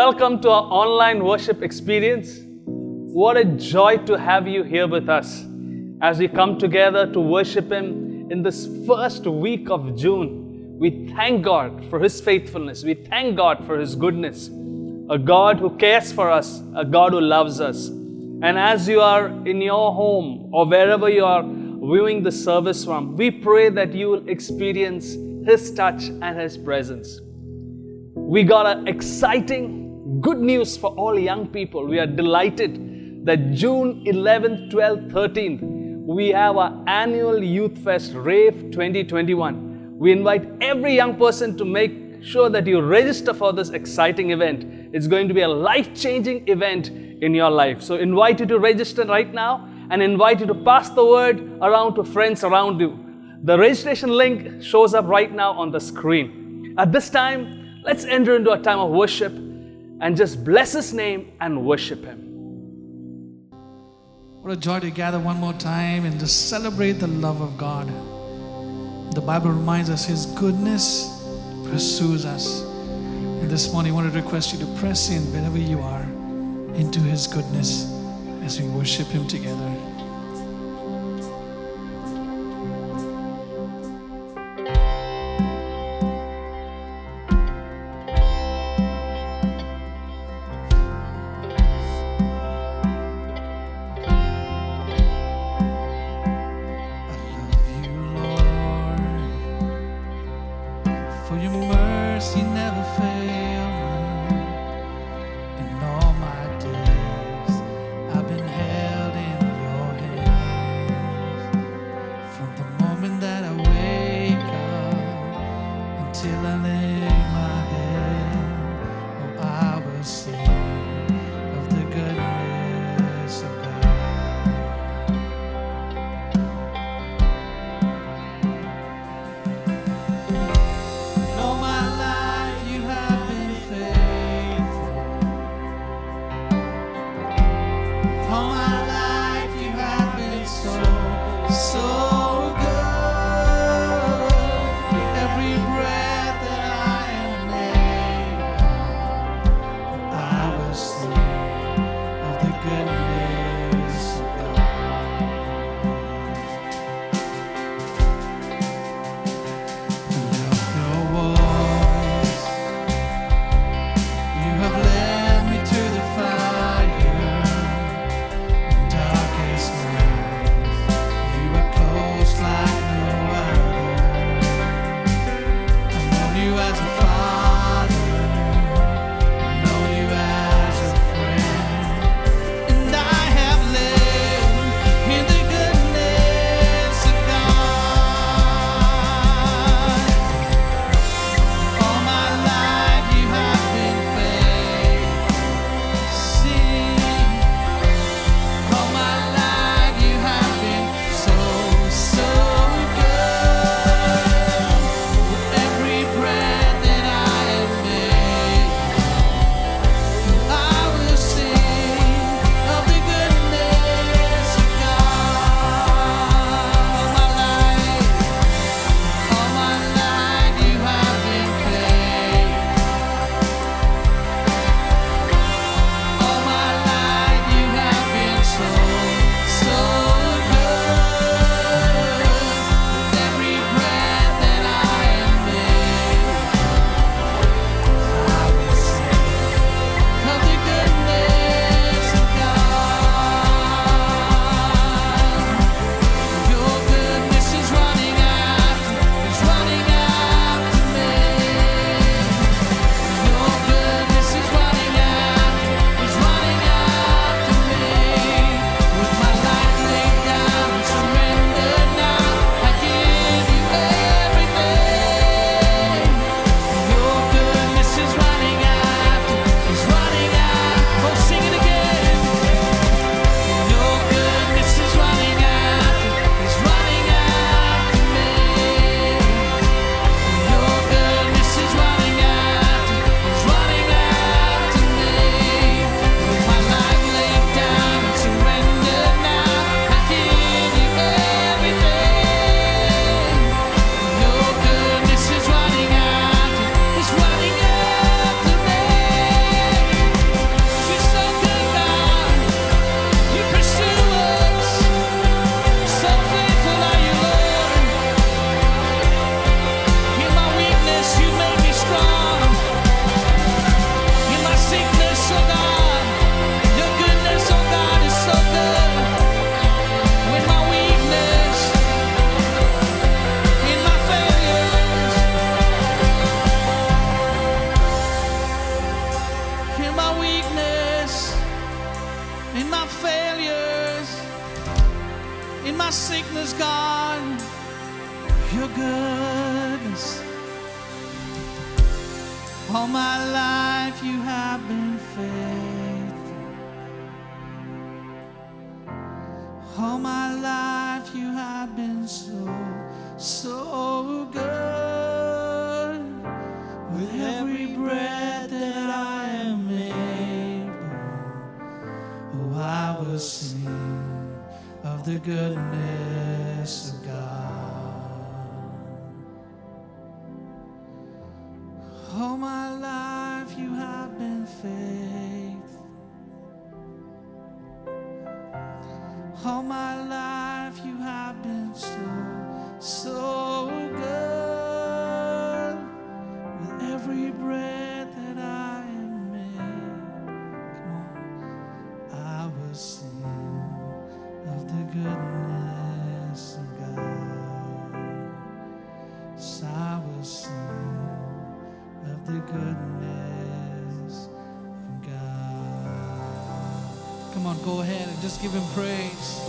Welcome to our online worship experience. What a joy to have you here with us as we come together to worship Him in this first week of June. We thank God for His faithfulness. We thank God for His goodness. A God who cares for us, a God who loves us. And as you are in your home or wherever you are viewing the service from, we pray that you will experience His touch and His presence. We got an exciting good news for all young people. We are delighted that June 11th, 12th, 13th, we have our annual Youth Fest Rave 2021. We invite every young person to make sure that you register for this exciting event. It's going to be a life-changing event in your life. So invite you to register right now and invite you to pass the word around to friends around you. The registration link shows up right now on the screen. At this time, let's enter into a time of worship and just bless His name and worship Him. What a joy to gather one more time and just celebrate the love of God. The Bible reminds us His goodness pursues us. And this morning I want to request you to press in wherever you are into His goodness as we worship Him together. I in my weakness, in my failures, in my sickness, God, your goodness. All my life you have been faithful. All my life you have been so, so good. With every breath that I am able, oh, I will sing of the goodness of God. All my life you have been faithful. All my life you have been so, so good. With every breath that I am in, come on, I will sing of the goodness of God. Yes, I will sing of the goodness of God. Come on, go ahead and just give him praise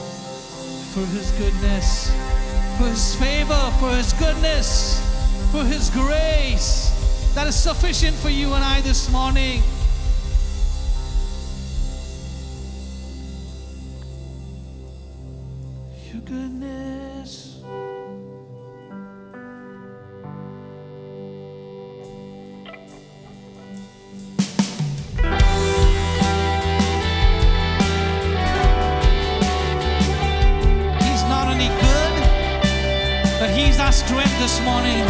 for his goodness, for his favor, for his goodness, for his grace that is sufficient for you and I this morning. Your goodness. He's our strength this morning.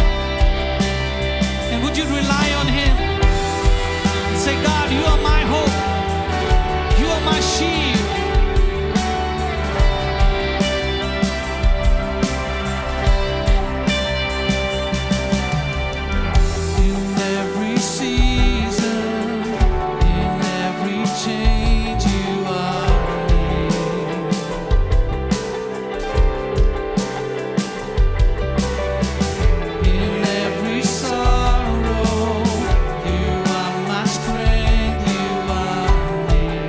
And would you rely on him and say, God, you are my hope. You are my shield. In every season, in every change, you are near. In every sorrow, you are my strength, you are near.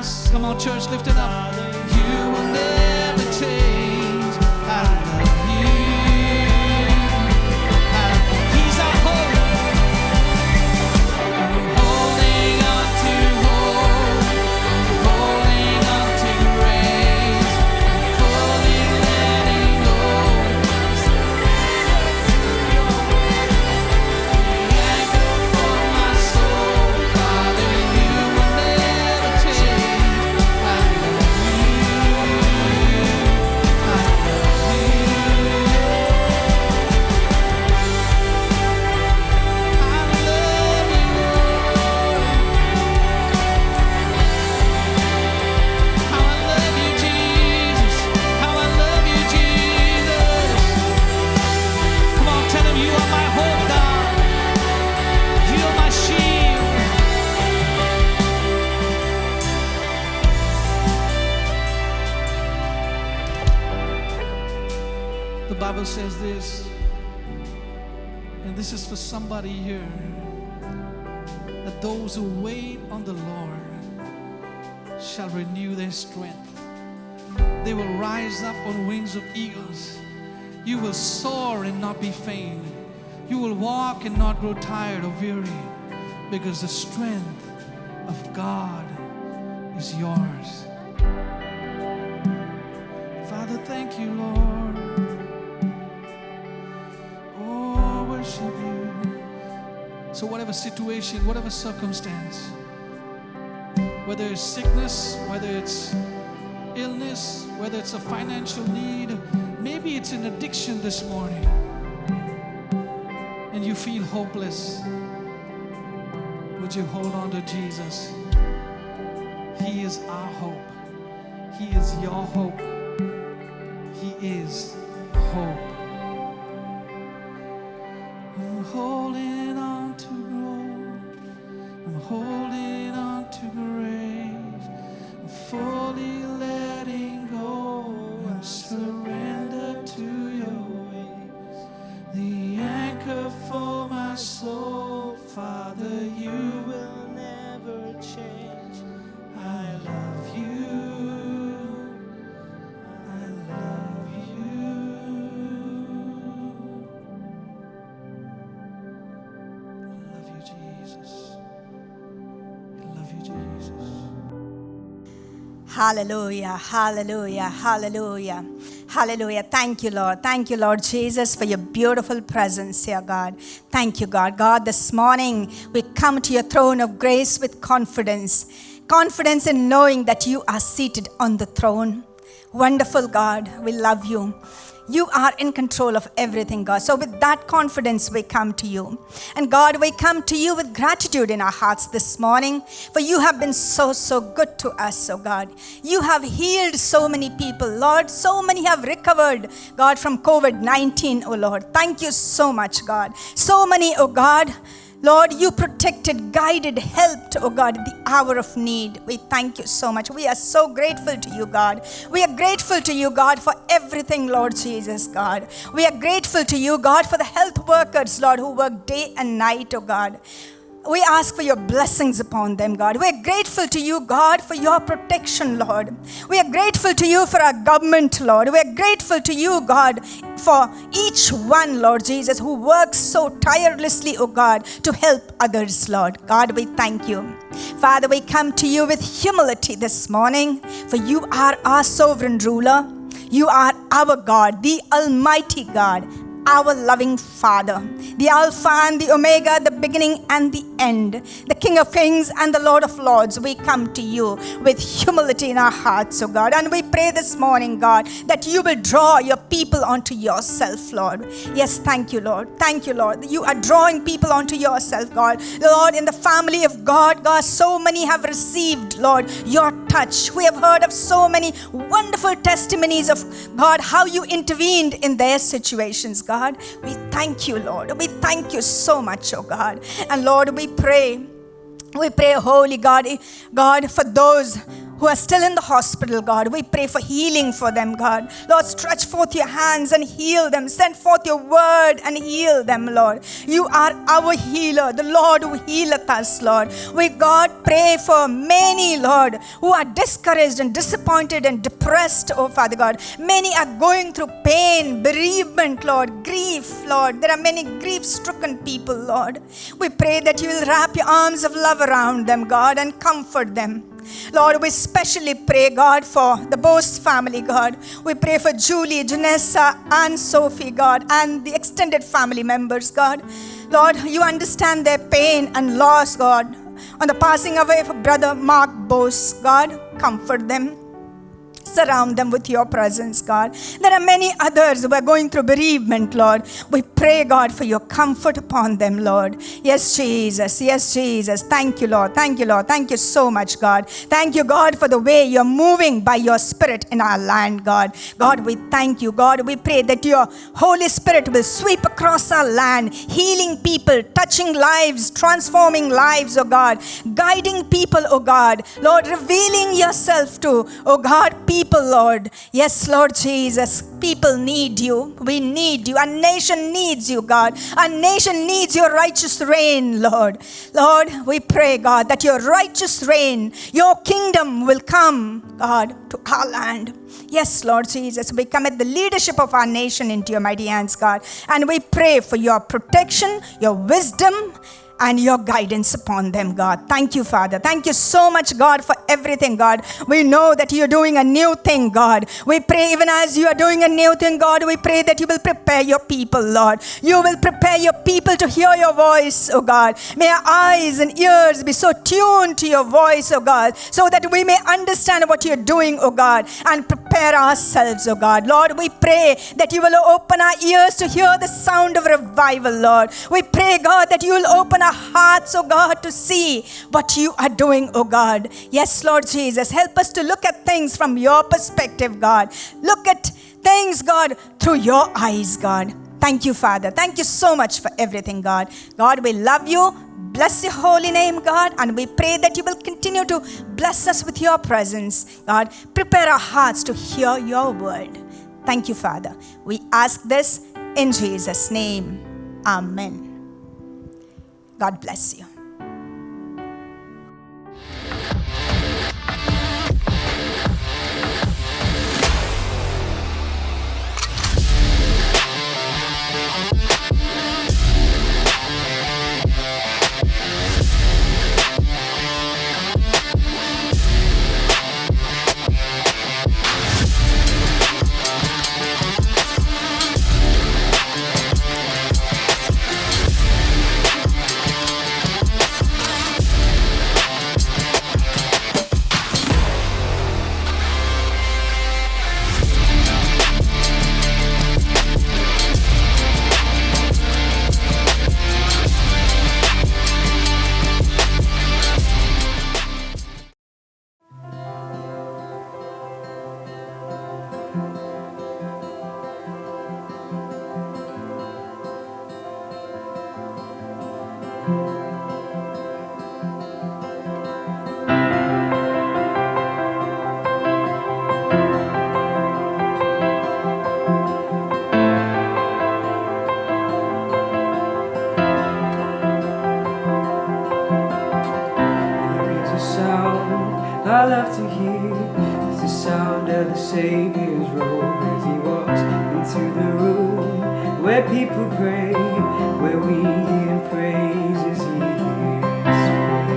us. Come on, church, lift it up. You will never change. I love you. He's our hope. I'm holding on to hope. I'm holding on to grace. I'm fully letting go. The anchor for my soul, Father, you will never change. I love you. I love how I love you, Jesus. How I love you, Jesus. Come on, tell him you are my hope, God. You are my shield. The Bible says this, and this is for somebody here, that those who wait on the Lord shall renew their strength. They will rise up on wings of eagles. You will soar and not be faint. You will walk and not grow tired or weary, because the strength of God is yours. Father, thank you, Lord. Oh, worship you. So whatever situation, whatever circumstance, whether it's sickness, whether it's illness, whether it's a financial need, maybe it's an addiction this morning, and you feel hopeless, would you hold on to Jesus? He is our hope. He is your hope. He is hope. I'm holding on to growth. I'm holding on to grace. I'm fully letting go. I'm surrendered to your ways. The anchor for my soul, Father, you will never change. I love you. I love you. I love you, Jesus. I love you, Jesus. Hallelujah, hallelujah, hallelujah, hallelujah. Thank you, Lord. Thank you, Lord Jesus, for your beautiful presence here, God. Thank you, God. God, this morning we come to your throne of grace with confidence. Confidence in knowing that you are seated on the throne. Wonderful God, we love you. You are in control of everything, God. So with that confidence, we come to you. And God, we come to you with gratitude in our hearts this morning, for you have been so, so good to us, oh God. You have healed so many people, Lord. So many have recovered, God, from COVID-19, oh Lord. Thank you so much, God. So many, oh God, Lord, you protected, guided, helped, oh God, in the hour of need. We thank you so much. We are so grateful to you, God. We are grateful to you, God, for everything, Lord Jesus, God. We are grateful to you, God, for the health workers, Lord, who work day and night, oh God. We ask for your blessings upon them, God. We are grateful to you, God, for your protection, Lord. We are grateful to you for our government, Lord. We are grateful to you, God, for each one, Lord Jesus, who works so tirelessly, oh God, to help others, Lord. God, we thank you. Father, we come to you with humility this morning, for you are our sovereign ruler. You are our God, the Almighty God, our loving Father, the Alpha and the Omega, the beginning and the end, the King of Kings and the Lord of Lords. We come to you with humility in our hearts, oh God. And we pray this morning, God, that you will draw your people onto yourself, Lord. Yes, thank you, Lord. Thank you, Lord. You are drawing people onto yourself, God. Lord, in the family of God, God, so many have received, Lord, your touch. We have heard of so many wonderful testimonies of, God, how you intervened in their situations, God. We thank you, Lord. We thank you so much, oh God. And Lord, we pray, holy God, God, for those who are still in the hospital, God. We pray for healing for them, God. Lord, stretch forth your hands and heal them. Send forth your word and heal them, Lord. You are our healer, the Lord who healeth us, Lord. We, God, pray for many, Lord, who are discouraged and disappointed and depressed, oh Father God. Many are going through pain, bereavement, Lord, grief, Lord. There are many grief-stricken people, Lord. We pray that you will wrap your arms of love around them, God, and comfort them. Lord, we especially pray, God, for the Bose family, God. We pray for Julie, Janessa, and Sophie, God, and the extended family members, God. Lord, you understand their pain and loss, God. On the passing away of brother Mark Bose, God, comfort them. Surround them with your presence, God. There are many others who are going through bereavement, Lord. We pray, God, for your comfort upon them, Lord. Yes, Jesus. Yes, Jesus. Thank you, Lord. Thank you, Lord. Thank you so much, God. Thank you, God, for the way you're moving by your Spirit in our land, God. God, we thank you, God. We pray that your Holy Spirit will sweep across our land, healing people, touching lives, transforming lives, oh God. Guiding people, oh God. Lord, revealing yourself to, oh God, people, Lord. Yes, Lord Jesus. People need you. We need you. Our nation needs you, God. Our nation needs your righteous reign, Lord. Lord, we pray, God, that your righteous reign, your kingdom will come, God, to our land. Yes, Lord Jesus, we commit the leadership of our nation into your mighty hands, God. And we pray for your protection, your wisdom, and your guidance upon them, God. Thank you, Father. Thank you so much, God, for everything, God. We know that you're doing a new thing, God. We pray even as you are doing a new thing, God, we pray that you will prepare your people, Lord. You will prepare your people to hear your voice, oh God. May our eyes and ears be so tuned to your voice, oh God, so that we may understand what you're doing, oh God, and prepare ourselves, oh God. Lord, we pray that you will open our ears to hear the sound of revival, Lord. We pray, God, that you will open our hearts, oh God, to see what you are doing, oh God. Yes, Lord Jesus, help us to look at things from your perspective, God. Look at things, God, through your eyes, God. Thank you, Father. Thank you so much for everything, God. God, we love you. Bless your holy name, God, and we pray that you will continue to bless us with your presence, God. Prepare our hearts to hear your word. Thank you, Father. We ask this in Jesus' name. Amen. God bless you. I love to hear is the sound of the Savior's robe as he walks into the room where people pray, where we hear praises he hears faith.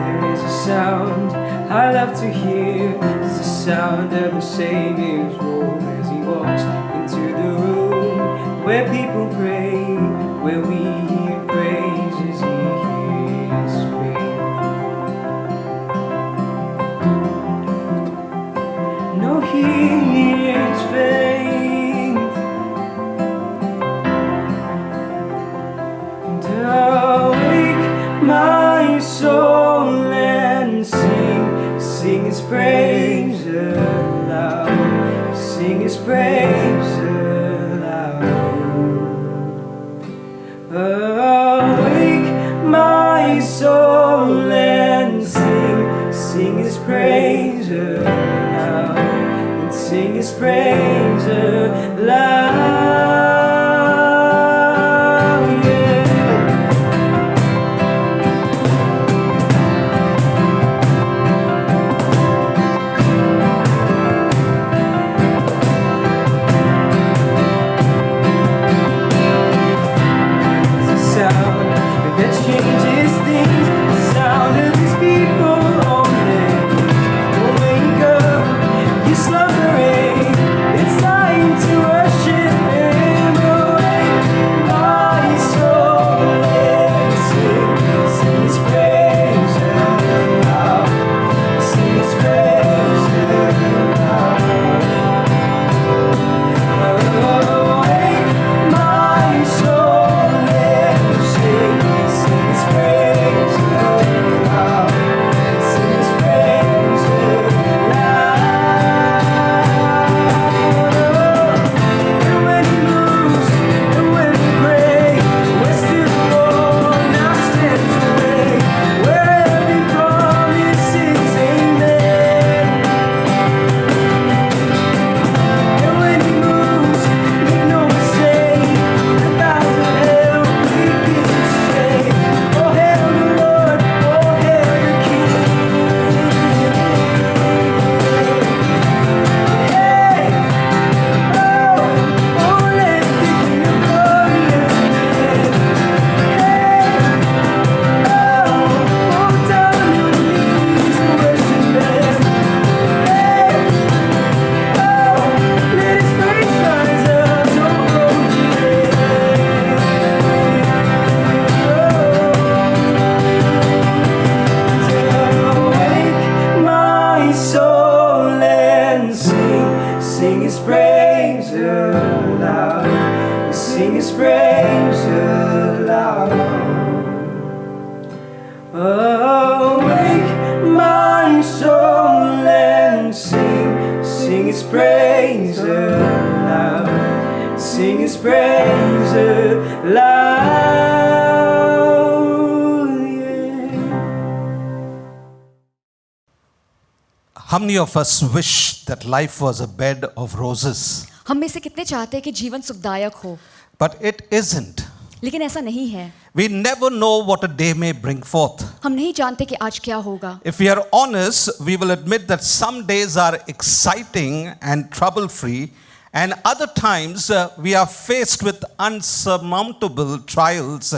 There is a sound I love to hear, it's the sound of the Savior's robe as he walks into the room where people pray, where we hear praises he hears faith. No, he hears faith, and awake my soul and sing his praise aloud. His praise aloud. Awake my soul and sing His praise aloud, and sing His praise aloud. Changes things, the sound of His people on their knees. Don't wake up, you slumbering. It's time to worship Him. Awake my soul and sing His praise aloud, sing His praise aloud. Awake my soul and sing His praise aloud, sing His praise aloud. And when He moves, and when we pray, we're still born, now stands away, where every promise is amen. And when He moves, make no mistake, the bows of hell we begin to shake. Oh, hail the Lord, oh, hail the King. Hey, oh, let the King of glory enter in. Hey, oh, fall down on your knees and worship Him. Hey, oh, let His praise rise up so awake my soul and sing His praise aloud, sing His praise aloud. Awake my soul and sing His praise aloud, sing His praise aloud. How many of us wish that life was a bed of roses? हम में से कितने चाहते हैं कि जीवन सुखदायक हो, But it isn't. लेकिन ऐसा नहीं है. We never know what a day may bring forth. हम नहीं जानते कि आज क्या होगा. If we are honest, we will admit that some days are exciting and trouble-free, and other times we are faced with unsurmountable trials,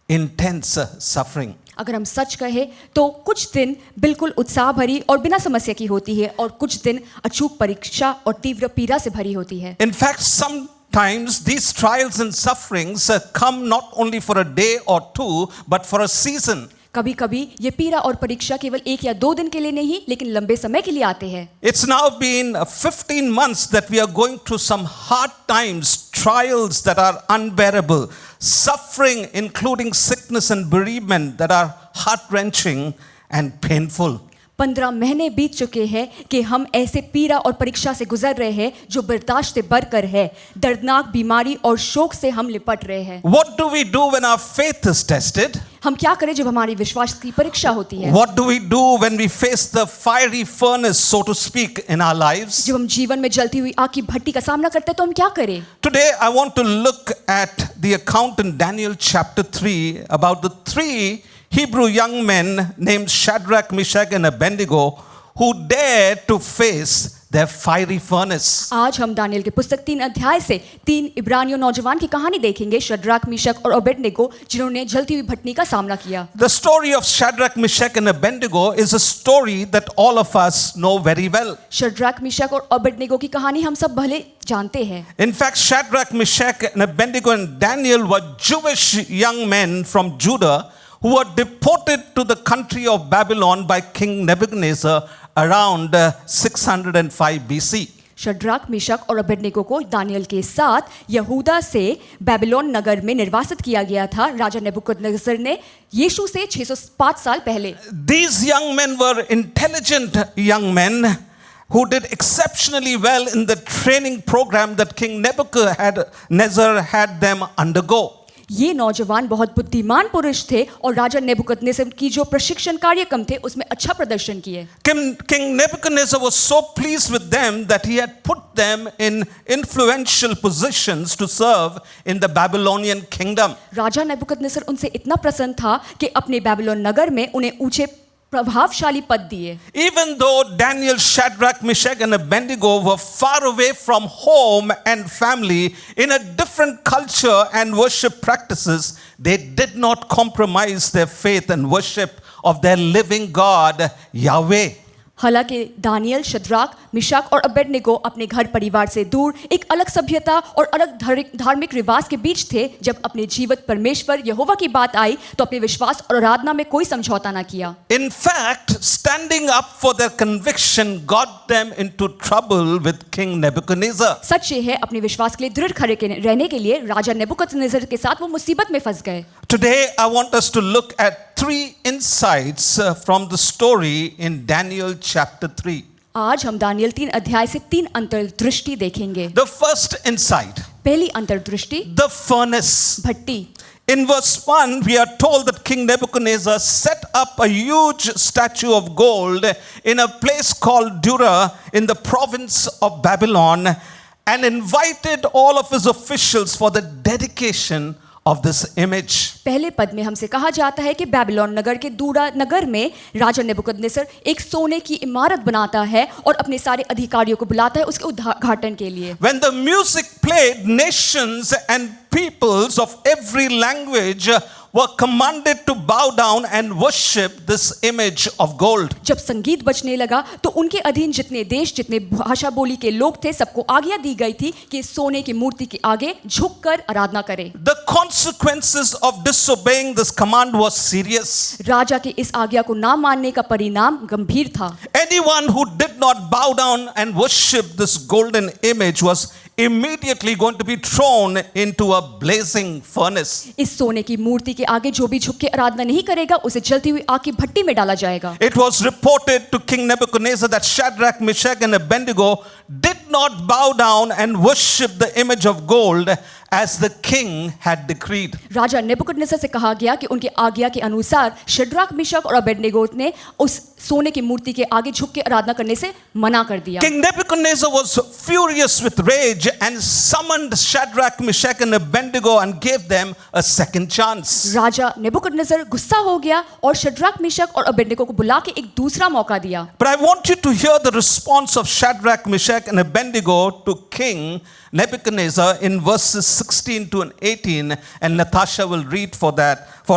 intense suffering. अगर हम सच कहें तो कुछ दिन बिल्कुल उत्साह भरी और बिना समस्या की होती है, और कुछ दिन अचूक परीक्षा और तीव्र पीड़ा से भरी होती है. In fact, sometimes these trials and sufferings come not only for a day or two, but for a season. कभी कभी ये पीड़ा और परीक्षा केवल 1 या 2 दिन के लिए नहीं, लेकिन लंबे समय के लिए आते हैं. It's now been 15 months that we are going through some hard times, trials that are unbearable, suffering including sickness and bereavement that are heart-wrenching and painful. 15 महीने बीत चुके हैं कि हम ऐसे पीड़ा और परीक्षा से गुजर रहे हैं जो बर्दाश्त से बढ़कर है. दर्दनाक बीमारी और शोक से हम लिपट रहे हैं. What do we do when our faith is tested? हम क्या करें जब हमारी विश्वास की परीक्षा होती है? What do we do when we face the fiery furnace, so to speak, in our lives? जब हम जीवन में जलती हुई आग की भट्टी का सामना करते हैं तो हम क्या करें? Today I want to look at the account in Daniel chapter 3 about the 3 Hebrew young men named Shadrach, Meshach and Abednego who dared to face their fiery furnace. आज हम दानियल के पुस्तक 3 अध्याय से 3 इब्रानियों नौजवान की कहानी देखेंगे, शद्राक, मीशक और अबेदनेगो, जिन्होंने जलती हुई भट्टी का सामना किया. The story of Shadrach, Meshach and Abednego is a story that all of us know very well. शद्राक, मीशक और अबेदनेगो की कहानी हम सब भले जानते हैं. In fact, Shadrach, Meshach and Abednego and Daniel were Jewish young men from Judah who were deported to the country of Babylon by King Nebuchadnezzar around 605 BC. शद्राक, मीशक और Abednego को दानियल के साथ यहूदा से बेबीलोन नगर में निर्वासित किया गया था राजा नेबुकदनेस्सर ने यीशु से 605 साल पहले. These young men were intelligent young men who did exceptionally well in the training program that King Nebuchadnezzar had them undergo. ये नौजवान बहुत बुद्धिमान पुरुष थे और राजा नेबुकदनेस्सर की जो प्रशिक्षण कार्यक्रम थे उसमें अच्छा प्रदर्शन किए. King Nebuchadnezzar was so pleased with them that he had put them in influential positions to serve in the Babylonian kingdom. Raja Nebuchadnezzar उनसे इतना प्रसन्न था कि अपने बेबीलोन नगर में उन्हें ऊंचे प्रभावशाली पद दिए. Even though Daniel, Shadrach, Meshach and Abednego were far away from home and family in a different culture and worship practices, they did not compromise their faith and worship of their living God, Yahweh. हालांकि Daniel, शद्राक, मिशाक और Abednego अपने घर परिवार से दूर एक अलग सभ्यता और अलग धार्मिक रिवाज के बीच थे, जब अपने जीवित परमेश्वर यहोवा की बात आई तो अपने विश्वास और आराधना में कोई समझौता ना किया. In fact, standing up for their conviction got them into trouble with King Nebuchadnezzar. सच ये है, अपने विश्वास के लिए दृढ़ खड़े रहने के लिए राजा नेबुकदनेस्सर के साथ वो मुसीबत में फंस गए. Today, I want us to look at 3 insights from the story in Daniel chapter 3. आज हम दानियल 3 अध्याय से 3 अंतर्दृष्टि देखेंगे. The first insight, पहली अंतर्दृष्टि, the furnace. Bhatti. In verse 1, we are told that King Nebuchadnezzar set up a huge statue of gold in a place called Dura in the province of Babylon and invited all of his officials for the dedication of this image. पहले पद में हमसे कहा जाता है कि Babylon नगर के दूरा नगर में राजा नेबुकदनेस्सर एक सोने की इमारत बनाता है और अपने सारे अधिकारियों को बुलाता है उसके उद्घाटन के लिए. When the music played, nations and peoples of every language were commanded to bow down and worship this image of gold. जब संगीत बजने लगा तो उनके अधीन जितने देश, जितने भाषा बोली के लोग थे, सबको आज्ञा दी गई थी कि सोने की मूर्ति के आगे झुककर आराधना करें. The consequences of disobeying this command was serious. राजा के इस आज्ञा को ना मानने का परिणाम गंभीर था. Anyone who did not bow down and worship this golden image was immediately going to be thrown into a blazing furnace. इस सोने की मूर्ति के आगे जो भी झुक के आराधना नहीं करेगा उसे जलती हुई आग की भट्टी में डाला जाएगा. It was reported to King Nebuchadnezzar that Shadrach, Meshach and Abednego did not bow down and worship the image of gold as the king had decreed. Raja Nebuchadnezzar से कहा गया कि उनके आज्ञा के अनुसार शद्राक, मिशाक और अबेदनेगो ने उस सोने की मूर्ति के आगे झुक के आराधना करने से मना कर दिया. King Nebuchadnezzar was furious with rage and summoned Shadrach, Meshach and Abednego and gave them a second chance. Raja Nebuchadnezzar गुस्सा हो गया और शद्राक, मिशाक और अबेदनेगो को बुला के एक दूसरा मौका दिया. But I want you to hear the response of Shadrach, Meshach and Abednego to King Nebuchadnezzar in verses 16 to 18, and Natasha will read for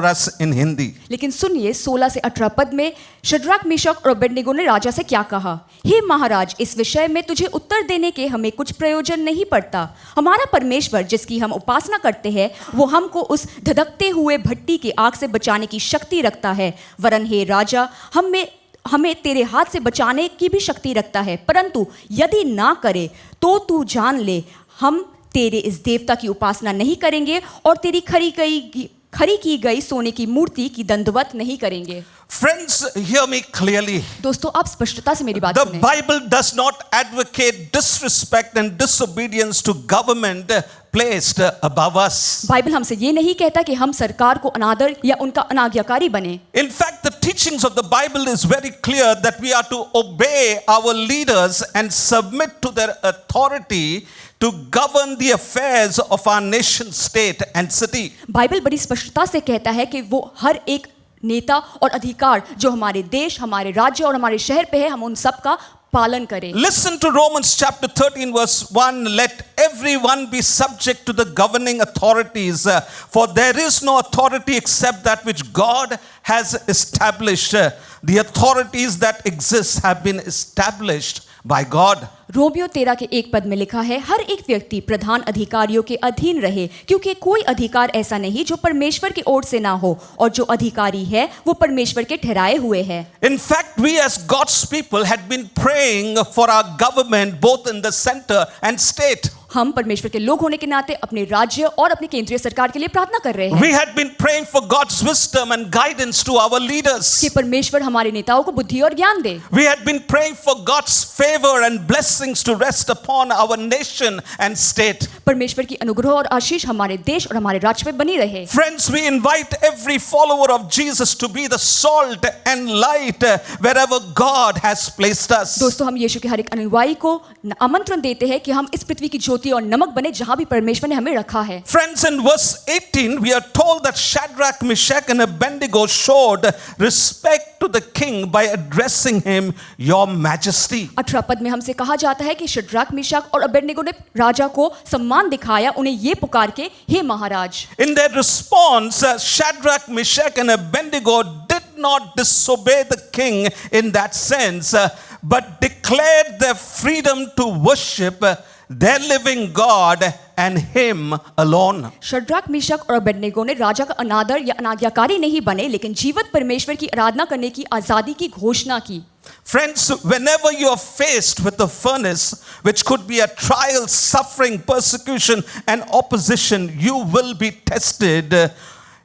us in Hindi. लेकिन सुनिए 16 से 18 पद में शद्राक, मिशाक और अबेदनेगो ने राजा से क्या कहा. हे महाराज, इस विषय में तुझे उत्तर देने के हमें कुछ प्रयोजन नहीं पड़ता. हमारा परमेश्वर जिसकी हम उपासना करते हैं वो हमको उस धधकते हुए भट्टी की आग से बचाने की शक्ति रखता है. वरन हे राजा, हमें तेरे हाथ से बचाने की भी शक्ति रखता है. परंतु यदि ना करे तो तू जान ले, हम तेरे इस देवता की उपासना नहीं करेंगे और तेरी खरी की गई सोने की मूर्ति की दंडवत नहीं करेंगे. Friends, hear me clearly. दोस्तों, आप स्पष्टता से मेरी बात The सुनें. Bible does not advocate disrespect and disobedience to government placed above us. Bible हमसे ये नहीं कहता कि हम सरकार को अनादर या उनका अनाज्ञाकारी बने. In fact, the teachings of the Bible is very clear that we are to obey our leaders and submit to their authority to govern the affairs of our nation, state and city. Bible बड़ी स्पष्टता से कहता है कि वो हर एक नेता और अधिकार जो हमारे देश, हमारे राज्य और हमारे शहर पे है, हम उन सब का पालन करें. Listen to Romans chapter 13 verse 1. Let everyone be subject to the governing authorities, for there is no authority except that which God has established. The authorities that exist have been established by God. Romeo 13 के 1 पद में लिखा है, हर एक व्यक्ति प्रधान अधिकारियों के अधीन रहे, क्योंकि कोई अधिकार ऐसा नहीं जो परमेश्वर की ओर से ना हो, और जो अधिकारी है वो परमेश्वर के ठहराए हुए है. In fact, we as God's people had been praying for our government both in the center and state. हम परमेश्वर के लोग होने के नाते अपने राज्य और अपनी केंद्रीय सरकार के लिए प्रार्थना कर रहे हैं We had been praying for God's wisdom and guidance to our leaders. कि परमेश्वर हमारे नेताओं को बुद्धि और ज्ञान दे। We had been praying for God's favor and blessings to rest upon our nation and state. परमेश्वर की अनुग्रह और आशीष हमारे देश और हमारे राज्य में बनी रहे। Friends, we invite every follower of Jesus to be the salt and light wherever God has placed us. दोस्तों, हम यीशु के हर एक अनुयायी को आमंत्रण देते हैं कि हम इस पृथ्वी की ज्योति और नमक बने जहां भी परमेश्वर ने हमें रखा है। Friends, in verse 18 we are told that Shadrach, Meshach and Abednego showed respect to the king by addressing him, Your Majesty. 18 पद में हमसे कहा जाता है कि शद्रक, मेशक और अबेदनगो ने राजा को सम्मान दिखाया, उन्हें ये पुकार के, हे महाराज। In their response, Shadrach, Meshach and Abednego did not disobey the king in that sense, but declared their freedom to worship their living God and him alone. Shadrach, Meshach और अबेदनगो ने राजा का अनादर या अनाज्ञाकारी नहीं बने, लेकिन जीवित परमेश्वर की आराधना करने की आजादी की घोषणा की। Friends, whenever you are faced with a furnace, which could be a trial, suffering, persecution and opposition, you will be tested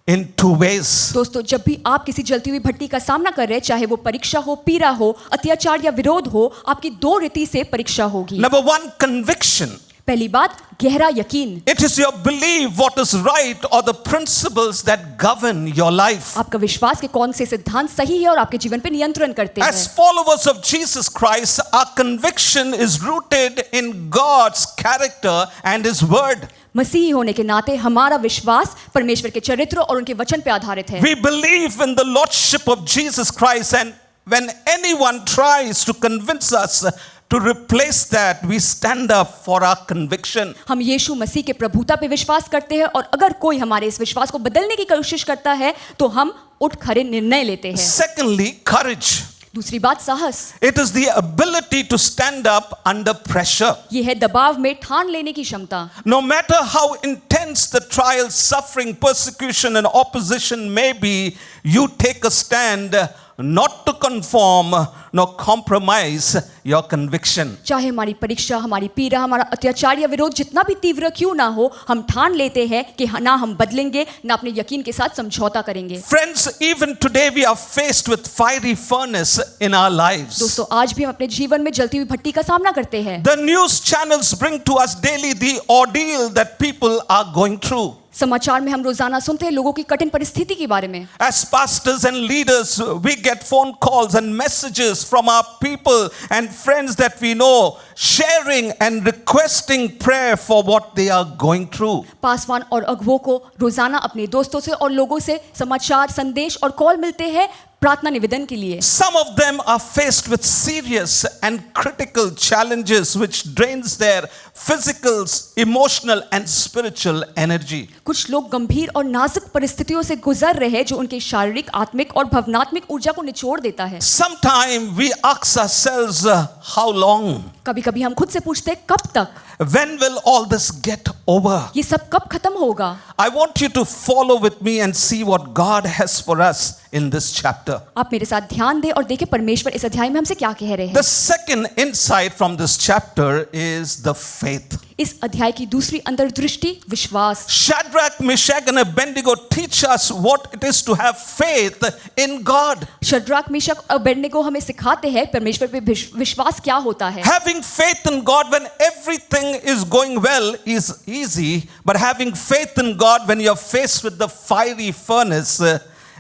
in two ways. दोस्तों, जब भी आप किसी जलती हुई भट्टी का सामना कर रहे हैं, चाहे वो परीक्षा हो, पीड़ा हो, अत्याचार या विरोध हो, आपकी दो रीति से परीक्षा होगी। Number one, conviction. पहली बात, गहरा यकीन। It is your belief what is right or the principles that govern your life. आपका विश्वास कि कौन से सिद्धांत सही है और आपके जीवन पे नियंत्रण करते हैं। As followers of Jesus Christ, our conviction is rooted in God's character and His word. मसीही होने के नाते हमारा विश्वास परमेश्वर के चरित्र और उनके वचन पे आधारित है। We believe in the lordship of Jesus Christ, and when anyone tries to convince us to replace that, we stand up for our conviction. हम यीशु मसीह के प्रभुता पे विश्वास करते हैं और अगर कोई हमारे इस विश्वास को बदलने की कोशिश करता है तो हम उठ खड़े निर्णय लेते हैं। Secondly, courage. दूसरी बात, साहस। It is the ability to stand up under pressure. ये है दबाव में ठान लेने की क्षमता। No matter how intense the trial, suffering, persecution and opposition may be, you take a stand not to conform nor compromise your conviction. चाहे हमारी परीक्षा, हमारी पीड़ा, हमारा अत्याचार या विरोध जितना भी तीव्र क्यों ना हो, हम ठान लेते हैं कि ना हम बदलेंगे, ना अपने यकीन के साथ समझौता करेंगे। Friends, even today we are faced with fiery furnace in our lives. दोस्तों, आज भी हम अपने जीवन में जलती हुई भट्टी का सामना करते हैं। The news channels bring to us daily the ordeal that people are going through. समाचार में हम रोजाना सुनते हैं लोगों की कठिन परिस्थिति के बारे में। As pastors and leaders, we get phone calls and messages from our people and friends that we know, sharing and requesting prayer for what they are going through. Paswan और अगुवों को रोजाना अपने दोस्तों से और लोगों से समाचार, संदेश और कॉल मिलते हैं प्रार्थना निवेदन के लिए। Some of them are faced with serious and critical challenges which drains their physical, emotional and spiritual energy. कुछ लोग गंभीर और नाजुक परिस्थितियों से गुजर रहे हैं जो उनके शारीरिक, आत्मिक और भावनात्मक ऊर्जा को निचोड़ देता है। Sometimes we ask ourselves, how long? कभी-कभी हम खुद से पूछते हैं, कब तक? When will all this get over? ये सब कब खत्म होगा? I want you to follow with me and see what God has for us in this chapter. आप मेरे साथ ध्यान दें और देखें परमेश्वर इस अध्याय में हमसे क्या कह रहे हैं। The second insight from this chapter is the faith. इस अध्याय की दूसरी अंतर्दृष्टि विश्वास। Shadrach, Meshach and Abednego teach us what it is to have faith in God. Shadrach, Meshach और अबेदनगो हमें सिखाते हैं परमेश्वर पे विश्वास क्या होता है। Having faith in God when everything is going well is easy, but having faith in God when you're faced with the fiery furnace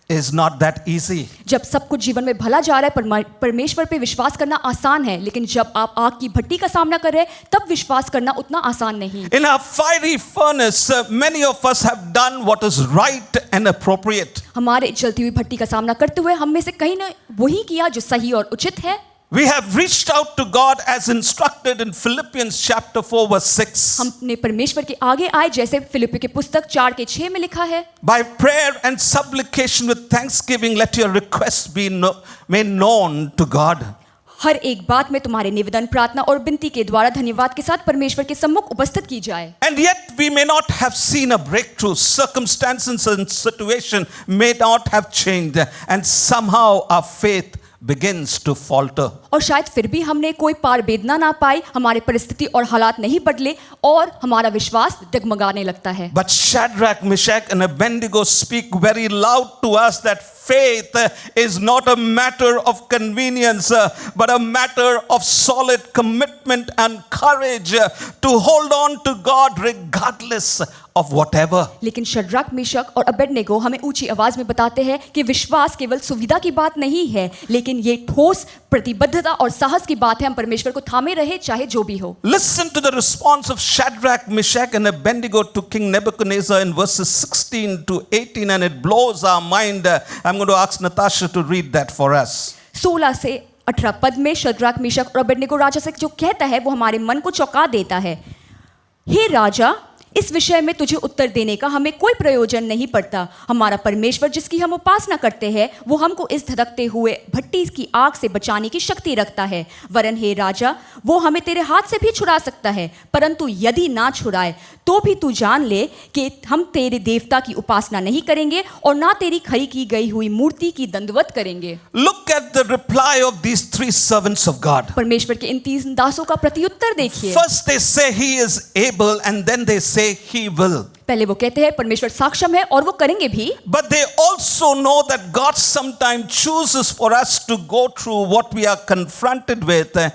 is not that easy. जब सब कुछ जीवन में भला जा रहा है, परमेश्वर पे विश्वास करना आसान है, लेकिन जब आप आग की भट्टी का सामना कर रहे हैं तब विश्वास करना उतना आसान नहीं। In our fiery furnace, many of us have done what is right and appropriate. हमारे जलती हुई भट्टी का सामना करते हुए हम में से कहीं ने वही किया जो सही और उचित है। We have reached out to God as instructed in Philippians chapter 4 verse 6. हमने परमेश्वर के आगे आए जैसे फिलिप्पी की पुस्तक 4:6 में लिखा है। By prayer and supplication with thanksgiving let your requests be made known to God. हर एक बात में तुम्हारे निवेदन, प्रार्थना और विनती के द्वारा धन्यवाद के साथ परमेश्वर के सम्मुख उपस्थित की जाए। And yet we may not have seen a breakthrough. Circumstances and situation may not have changed, and somehow our faith begins to falter. और शायद फिर भी हमने कोई पार वेदना ना पाई, हमारे परिस्थिति और हालात नहीं बदले और हमारा विश्वास डगमगाने लगता है। But Shadrach, Meshach, and Abednego speak very loud to us that faith is not a matter of convenience, but a matter of solid commitment and courage to hold on to God regardless of whatever. लेकिन Shadrach, Meshach और Abednego हमें ऊंची आवाज में बताते हैं कि विश्वास केवल सुविधा की बात नहीं है, लेकिन ये ठोस प्रतिबद्धता और साहस की बात है। हम परमेश्वर को थामे रहे चाहे जो भी हो। Listen to the response of Shadrach, Meshach, and Abednego to King Nebuchadnezzar in verses 16 to 18, and it blows our mind. I'm going to ask Natasha to read that for us. 16 से 18 पद में शद्रक, मेशक और Abednego राजा से जो कहता है वो हमारे मन को चौंका देता है। हे राजा, इस विषय में तुझे उत्तर देने का हमें कोई प्रयोजन नहीं पड़ता। हमारा परमेश्वर जिसकी हम उपासना करते हैं वो हमको इस धधकते हुए भट्टी की आग से बचाने की शक्ति रखता है। वरन हे राजा, वो हमें तेरे हाथ से भी छुड़ा सकता है, परंतु यदि ना छुड़ाए तो भी तू जान ले कि हम तेरे देवता की उपासना नहीं करेंगे और ना तेरी खड़ी की गई हुई मूर्ति की दंडवत करेंगे। Look at the reply of these three servants of God. परमेश्वर के इन 3 दासों का प्रत्युत्तर देखिए। First they say he is able, and then they say he will. पहले वो कहते हैं परमेश्वर सक्षम है और वो करेंगे भी। But they also know that God sometimes chooses for us to go through what we are confronted with.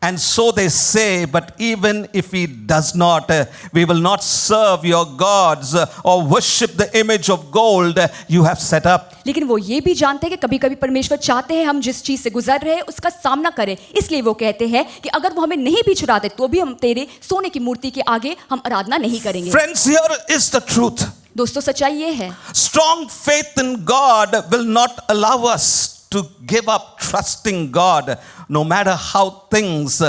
And so they say, but even if he does not, we will not serve your gods or worship the image of gold you have set up. लेकिन वो ये भी जानते हैं कि कभी-कभी परमेश्वर चाहते हैं हम जिस चीज से गुजर रहे हैं उसका सामना करें, इसलिए वो कहते हैं कि अगर वो हमें नहीं भी छुड़ाते तो भी हम तेरे सोने की मूर्ति के आगे हम आराधना नहीं करेंगे। Friends, here is the truth. दोस्तों, सच्चाई ये है, Strong faith in God will not allow us to give up trusting God no matter how things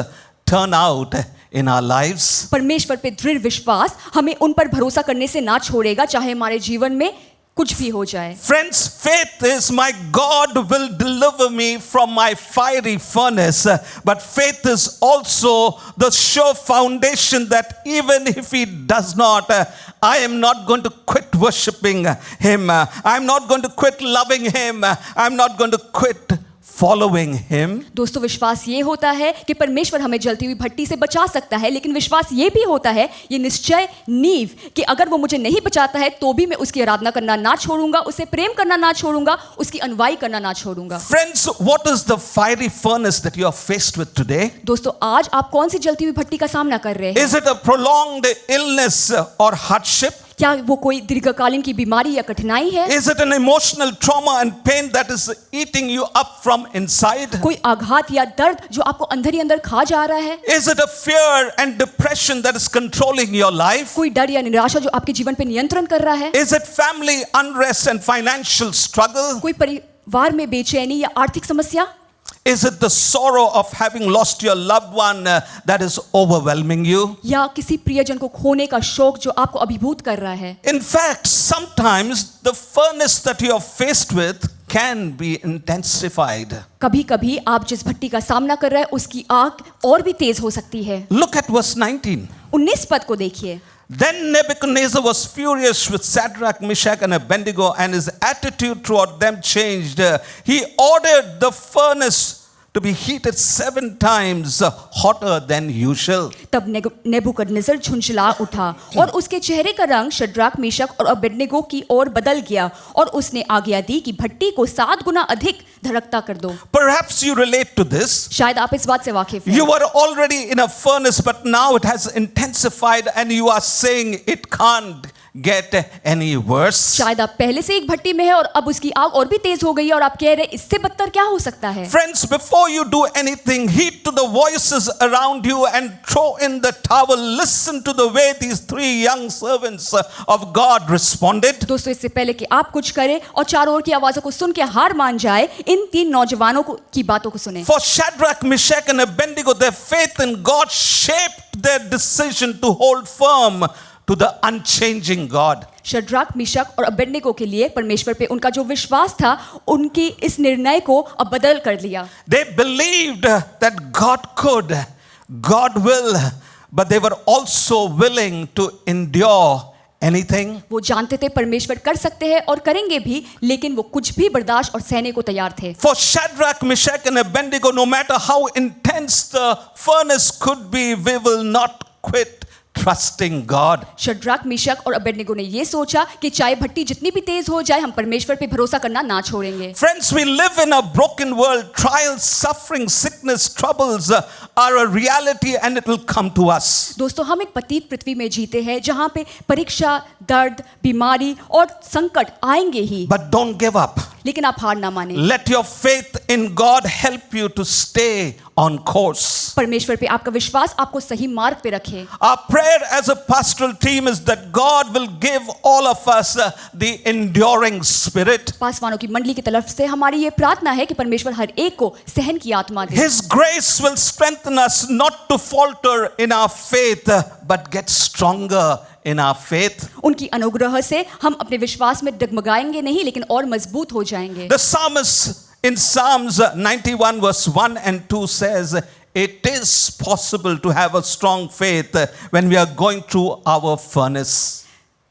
turn out in our lives. परमेश्वर पे दृढ़ विश्वास हमें उन पर भरोसा करने से ना छोड़ेगा, चाहे हमारे जीवन में कुछ भी हो जाए। Friends, faith is my God will deliver me from my fiery furnace, but faith is also the sure foundation that even if he does not, I am not going to quit worshiping him. I'm not going to quit loving him. I'm not going to quit following him. दोस्तों, विश्वास ये होता है कि परमेश्वर हमें जलती हुई भट्टी से बचा सकता है, लेकिन विश्वास ये भी होता है, ये निश्चय नींव कि अगर वो मुझे नहीं बचाता है तो भी मैं उसकी आराधना करना ना छोड़ूंगा, उसे प्रेम करना ना छोड़ूंगा, उसकी अनुवाई करना ना छोड़ूंगा। Friends, what is the fiery furnace that you are faced with today? दोस्तों, आज आप कौन सी जलती हुई भट्टी का सामना कर रहे हैं? Is it a prolonged illness or hardship? क्या वो कोई दीर्घकालीन की बीमारी या कठिनाई है? Is it an emotional trauma and pain that is eating you up from inside? कोई आघात या दर्द जो आपको अंदर ही अंदर खा जा रहा है? Is it a fear and depression that is controlling your life? कोई डर या निराशा जो आपके जीवन पे नियंत्रण कर रहा है? Is it family unrest and financial struggle? कोई परिवार में बेचैनी या आर्थिक समस्या? Is it the sorrow of having lost your loved one that is overwhelming you? या किसी प्रियजन को खोने का शोक जो आपको अभिभूत कर रहा है? In fact, sometimes the furnace that you are faced with can be intensified. कभी-कभी आप जिस भट्टी का सामना कर रहे हैं उसकी आग और भी तेज हो सकती है। Look at verse 19. 19 पद को देखिए। Then Nebuchadnezzar was furious with Shadrach, Meshach, and Abednego, and his attitude toward them changed. He ordered the furnace to be heated 7 times hotter than usual. तब नेबुकदनेस्सर झुंझला उठा और उसके चेहरे का रंग शद्रक, मेशक और अबेदनेगो की ओर बदल गया और उसने आज्ञा दी कि भट्टी को 7 गुना अधिक धड़कता कर दो। Perhaps you relate to this. शायद आप इस बात से वाकिफ हैं। You were already in a furnace, but now it has intensified, and you are saying it can't get any worse. शायद आप पहले से एक भट्टी में है और अब उसकी आग और भी तेज हो गई है और आप कह रहे हैं इससे बदतर क्या हो सकता है? Friends, before you do anything, heed to the voices around you and throw in the towel. Listen to the way these 3 young servants of God responded. दोस्तों, इससे पहले कि आप कुछ करें और चारों ओर की आवाजों को सुन के हार मान जाए, इन 3 नौजवानों की बातों को सुने। For Shadrach, Meshach, and Abednego, their faith in God shaped their decision to hold firm to the unchanging God. Shadrach, Meshach और अबेदनेगो के लिए परमेश्वर पे उनका जो विश्वास था, उनकी इस निर्णय को अब बदल कर लिया। They believed that God could, God will, but they were also willing to endure anything. वो जानते थे परमेश्वर कर सकते हैं और करेंगे भी, लेकिन वो कुछ भी बर्दाश्त और सहने को तैयार थे। For Shadrach, Meshach, and Abednego, no matter how intense the furnace could be, we will not quit trusting God. शड्राक, मिशक और अबेदnego ने ये सोचा कि चाहे भट्टी जितनी भी तेज हो जाए, हम परमेश्वर पे भरोसा करना ना छोड़ेंगे। Friends, we live in a broken world. Trials, suffering, sickness, troubles are a reality and it will come to us. दोस्तों, हम एक पतित पृथ्वी में जीते हैं जहाँ पे परीक्षा, दर्द, बीमारी और संकट आएंगे ही। But don't give up. लेकिन आप हार ना माने। Let your faith in God help you to stay on course. परमेश्वर पे आपका विश्वास आपको सही मार्ग पे रखे। Our prayer as a pastoral team is that God will give all of us the enduring spirit. पासवानों की मंडली की तरफ से हमारी ये प्रार्थना है कि परमेश्वर हर एक को सहन की आत्मा दे। His grace will strengthen us not to falter in our faith but get stronger in our faith. उनकी अनुग्रह से हम अपने विश्वास में डगमगाएंगे नहीं, लेकिन और मजबूत हो जाएंगे। The psalmist in Psalms 91 verse 1 and 2 says, it is possible to have a strong faith when we are going through our furnace.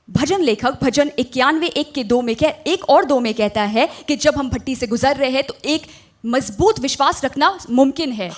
भजन लेखक भजन 91:1-2 में कहता है कि जब हम भट्टी से गुजर रहे हैं तो एक मजबूत विश्वास रखना मुमकिन है।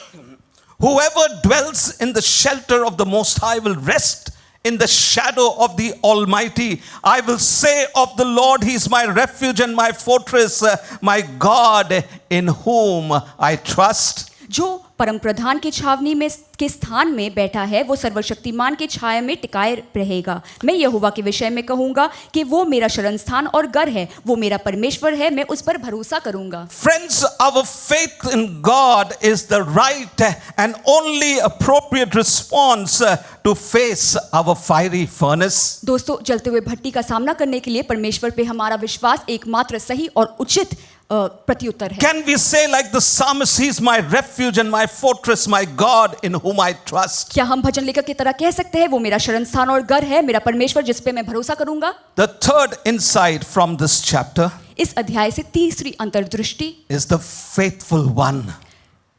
Whoever dwells in the shelter of the Most High will rest in the shadow of the Almighty. I will say of the Lord, He is my refuge and my fortress, my God in whom I trust. जो परम प्रधान की छावनी में के स्थान में बैठा है, वो सर्वशक्तिमान के छाया में टिकाए रहेगा। मैं यहोवा के विषय में कहूंगा कि वो मेरा शरण स्थान और गर है, वो मेरा परमेश्वर है, मैं उस पर भरोसा करूंगा। Friends, our faith in God is the right and only appropriate response to face our fiery furnace. दोस्तों, जलते हुए भट्टी का सामना करने के लिए परमेश्वर पे हमारा विश्वास एकमात्र सही और उचित प्रत्युत्तर है। Can we say like the psalmist, He is my refuge and my fortress, my God in whom I trust? क्या हम भजन लेखक की तरह कह सकते हैं, वो मेरा शरण स्थान और घर है, मेरा परमेश्वर जिस पे मैं भरोसा करूंगा? The third insight from this chapter इस अध्याय से तीसरी अंतर्दृष्टि is the faithful one.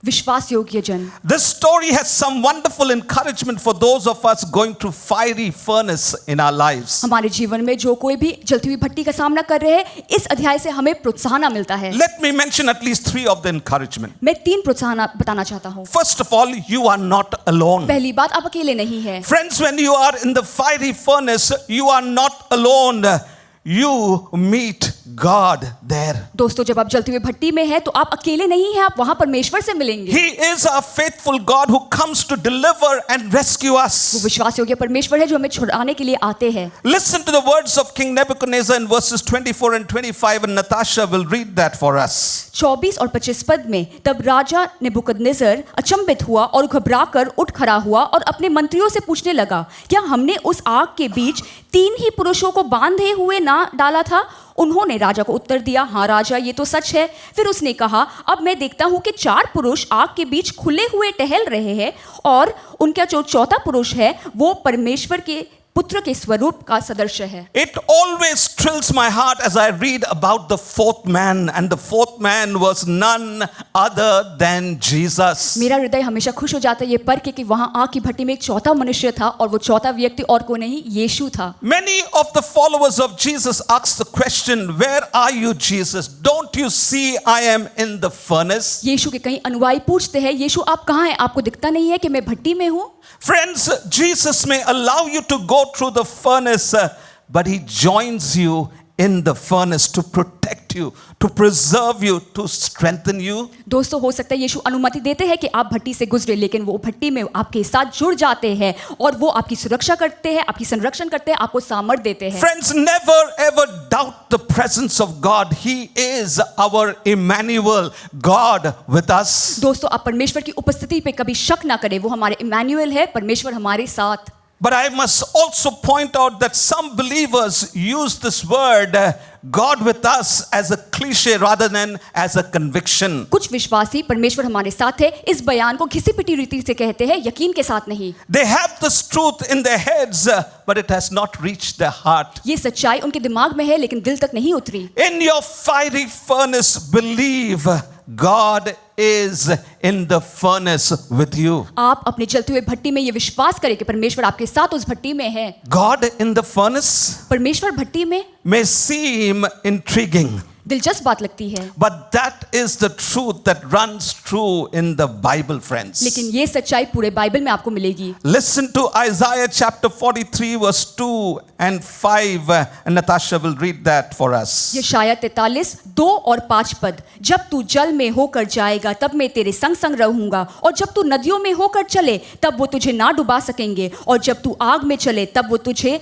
विश्वास योग्य जन। This story has some wonderful encouragement for those of us going through fiery furnace in our lives. हमारे जीवन में जो कोई भी जलती हुई भट्टी का सामना कर रहे हैं, इस अध्याय से हमें प्रोत्साहन मिलता है। Let me mention at least 3 of the encouragement. मैं 3 प्रोत्साहन बताना चाहता हूँ। First of all, you are not alone. पहली बात, आप अकेले नहीं हैं। Friends, when you are in the fiery furnace, you are not alone. You meet God there. दोस्तों, जब आप जलती हुई भट्टी में हैं, तो आप अकेले नहीं हैं, आप वहां परमेश्वर से मिलेंगे। He is our faithful God who comes to deliver and rescue वो us. विश्वास योग्य परमेश्वर है जो हमें छुड़ाने के लिए आते हैं। Listen to the words of King Nebuchadnezzar in verses 24 and 25, and Natasha will read that for us. 24 और 25 पद में, तब राजा नेबुकदनेस्सर अचंभित हुआ और घबराकर उठ खड़ा हुआ और अपने मंत्रियों से पूछने लगा, क्या हमने उस आग के बीच 3 ही पुरुषों को बांधे हुए ना डाला था? उन्होंने राजा को उत्तर दिया, हाँ राजा, ये तो सच है। फिर उसने कहा, अब मैं देखता हूं कि 4 पुरुष आग के बीच खुले हुए टहल रहे हैं और उनका जो चौथा पुरुष है वो परमेश्वर के पुत्र के स्वरूप का सदृश है। It always thrills my heart as I read about the 4th man, and the 4th man was none other than Jesus. मेरा हृदय हमेशा खुश हो जाता है ये पढ़ के कि वहां आग की भट्टी में एक चौथा मनुष्य था और वो चौथा व्यक्ति और कोई नहीं, यीशु था। Many of the followers of Jesus ask the question, where are you, Jesus? Don't you see I am in the furnace? यीशु के कई अनुयायी पूछते हैं, यीशु आप कहाँ हैं? आपको दिखता नहीं है कि मैं भट्टी में हूँ? Friends, Jesus may allow you to go through the furnace, but He joins you in the furnace to protect you, to preserve you, to strengthen you. दोस्तों, हो सकता है यीशु अनुमति देते हैं कि आप भट्टी से गुजरे, लेकिन वो भट्टी में आपके साथ जुड़ जाते हैं और वो आपकी सुरक्षा करते हैं, आपकी संरक्षण करते हैं, आपको सामर्थ्य देते हैं। Friends, never ever doubt the presence of God. He is our Emmanuel, God with us. दोस्तों, आप परमेश्वर की उपस्थिति पे कभी शक ना करें, वो हमारे इमैनुअल है, परमेश्वर हमारे साथ। But I must also point out that some believers use this word God with us as a cliche rather than as a conviction. कुछ विश्वासी परमेश्वर हमारे साथ है इस बयान को घिसी पिटी रीति से कहते हैं, यकीन के साथ नहीं। They have this truth in their heads, but it has not reached their heart. ये सच्चाई उनके दिमाग में है लेकिन दिल तक नहीं उतरी। In your fiery furnace, believe God is in the furnace with you. आप अपने जलते हुए भट्टी में ये विश्वास करें कि परमेश्वर आपके साथ उस भट्टी में है। God in the furnace परमेश्वर भट्टी में may seem intriguing, दिलचस्प बात लगती है, but that is the truth that runs true in the Bible, friends. लेकिन ये सच्चाई पूरे बाइबल में आपको मिलेगी। Listen to Isaiah chapter 43 verse 2 and 5, and Natasha will read that for us. यशायाह 43 2 और 5 पद, जब तू जल में होकर जाएगा तब मैं तेरे संग संग रहूंगा, और जब तू नदियों में होकर चले तब वो तुझे ना डुबा सकेंगे, और जब तू आग में चले तब वो तुझे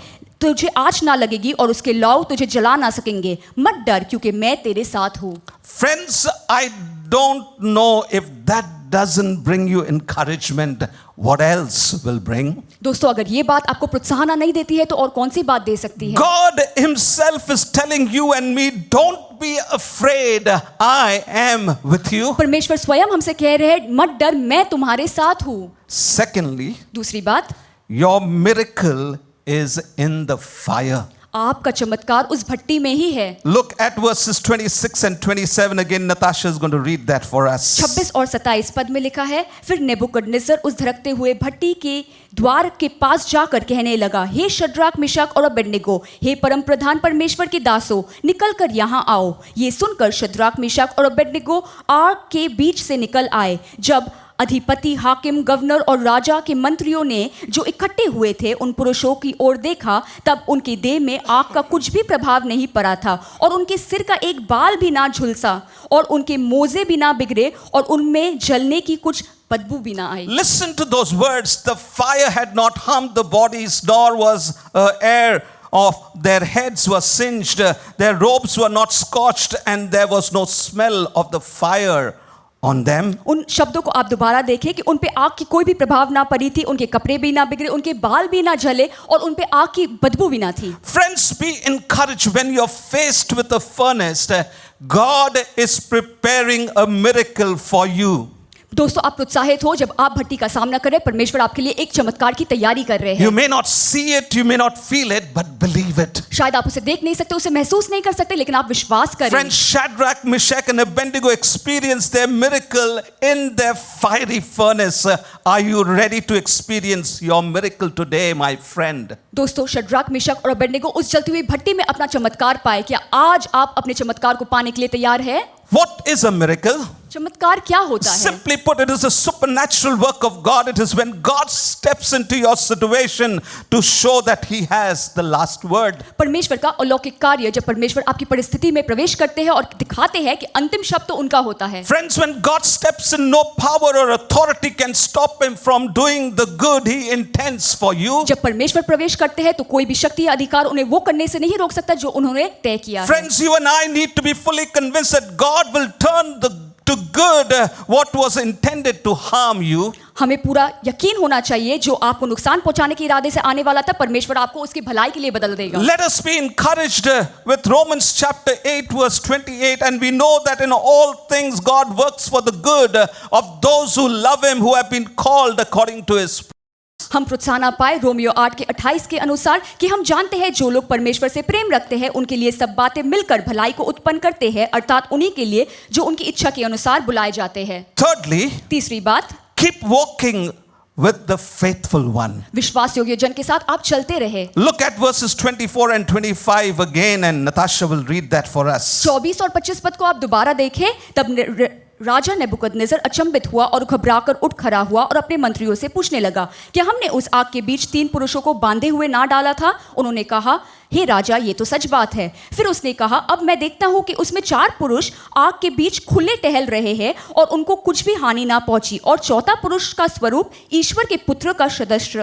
आँच ना लगेगी और उसके लौ तुझे जला ना सकेंगे। मत डर क्योंकि मैं तेरे साथ हूँ। Friends, I don't know if that doesn't bring you encouragement, what else will bring? दोस्तों, अगर ये बात आपको प्रोत्साहन नहीं देती है तो और कौन सी बात दे सकती है? God himself is telling you and me, don't be afraid, I am with you. परमेश्वर स्वयं हमसे कह रहे हैं, मत डर, मैं तुम्हारे साथ हूँ। Secondly, दूसरी बात, your miracle is in the fire. आपका चमत्कार उस भट्टी में ही है। Look at verses 26 and 27 again. Natasha is going to read that for us. 26 और 27 पद में लिखा है, फिर नेबुकदनेस्सर उस धड़कते हुए भट्टी के द्वार के पास जाकर कहने लगा, हे शद्रक मिशक और अबेदनगो, हे परम प्रधान परमेश्वर के दासों, निकल कर यहाँ आओ। ये सुनकर शद्रक मिशक और अबेदनगो आग के बीच से निकल आए। जब अधिपति, हाकिम, गवर्नर और राजा के मंत्रियों ने जो इकट्ठे हुए थे उन पुरुषों की ओर देखा, तब उनकी देह में आग का कुछ भी प्रभाव नहीं पड़ा था, और उनके सिर का एक बाल भी ना झुलसा, और उनके मोजे भी ना बिगड़े, और उनमें जलने की कुछ बदबू भी ना आई। Listen to those words. The fire had not harmed the bodies, nor was air of their heads was singed. Their robes were not scorched, and there was no smell of the fire on them. उन शब्दों को आप दोबारा देखें कि उन पे आग की कोई भी प्रभाव ना पड़ी थी, उनके कपड़े भी ना बिगड़े, उनके बाल भी ना जले, और उन पे आग की बदबू भी ना थी। Friends, be encouraged when you're faced with a furnace. God is preparing a miracle for you. दोस्तों, आप प्रोत्साहित हो जब आप भट्टी का सामना करें, परमेश्वर आपके लिए एक चमत्कार की तैयारी कर रहे हैं। You may not see it, you may not feel it, but believe it. शायद आप उसे देख नहीं सकते, उसे महसूस नहीं कर सकते, लेकिन आप विश्वास करें। Friends, Shadrach, Meshach and Abednego experienced their miracle in their fiery furnace. Are you ready to experience your miracle today, my friend? दोस्तों, शद्रक, मिशक और अबेदनगो उस जलती हुई भट्टी में अपना चमत्कार पाए। क्या आज आप अपने चमत्कार को पाने के लिए तैयार है? What is a miracle? चमत्कार क्या होता है? Simply put, it is a supernatural work of God. It is when God steps into your situation to show that He has the last word. परमेश्वर का अलौकिक कार्य, जब परमेश्वर आपकी परिस्थिति में प्रवेश करते हैं और दिखाते हैं कि अंतिम शब्द तो उनका होता है। Friends, when God steps in, no power or authority can stop Him from doing the good He intends for you. जब परमेश्वर प्रवेश करते हैं तो कोई भी शक्ति या अधिकार उन्हें वो करने से नहीं रोक सकता जो उन्होंने तय किया है। Friends, you and I need to be fully convinced that God will turn to good what was intended to harm you. हमें पूरा यकीन होना चाहिए जो आपको नुकसान पहुंचाने के इरादे से आने वाला था, परमेश्वर आपको उसकी भलाई के लिए बदल देगा। Let us be encouraged with Romans chapter 8 verse 28, and we know that in all things God works for the good of those who love Him, who have been called according to His. हम प्रोत्साहन पाए Romeo 8 के 28 के अनुसार कि हम जानते हैं जो लोग परमेश्वर से प्रेम रखते हैं उनके लिए सब बातें मिलकर भलाई को उत्पन्न करते हैं, अर्थात उन्हीं के लिए जो उनकी इच्छा के अनुसार बुलाए जाते हैं। Thirdly, तीसरी बात, keep walking with the faithful one. विश्वास योग्य जन के साथ आप चलते रहे। Look at verses 24 and 25 again, and Natasha will read that for us. 24 और 25 पद को आप दोबारा देखें। तब राजा नेबुकदनेस्सर अचंभित हुआ और घबराकर उठ खड़ा हुआ और अपने मंत्रियों से पूछने लगा, क्या हमने उस आग के बीच 3 पुरुषों को बांधे हुए ना डाला था? उन्होंने कहा, हे राजा, ये तो सच बात है। फिर उसने कहा, अब मैं देखता हूँ कि उसमें 4 पुरुष आग के बीच खुले टहल रहे हैं और उनको कुछ भी हानि ना पहुंची, और चौथा पुरुष का स्वरूप ईश्वर के पुत्र का सदृश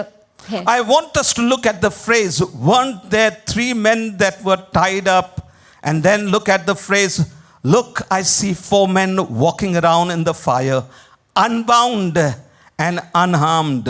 है। I want us to look at the phrase, weren't there 3 men that were tied up? And then look at the phrase, look, I see 4 men walking around in the fire, unbound and unharmed.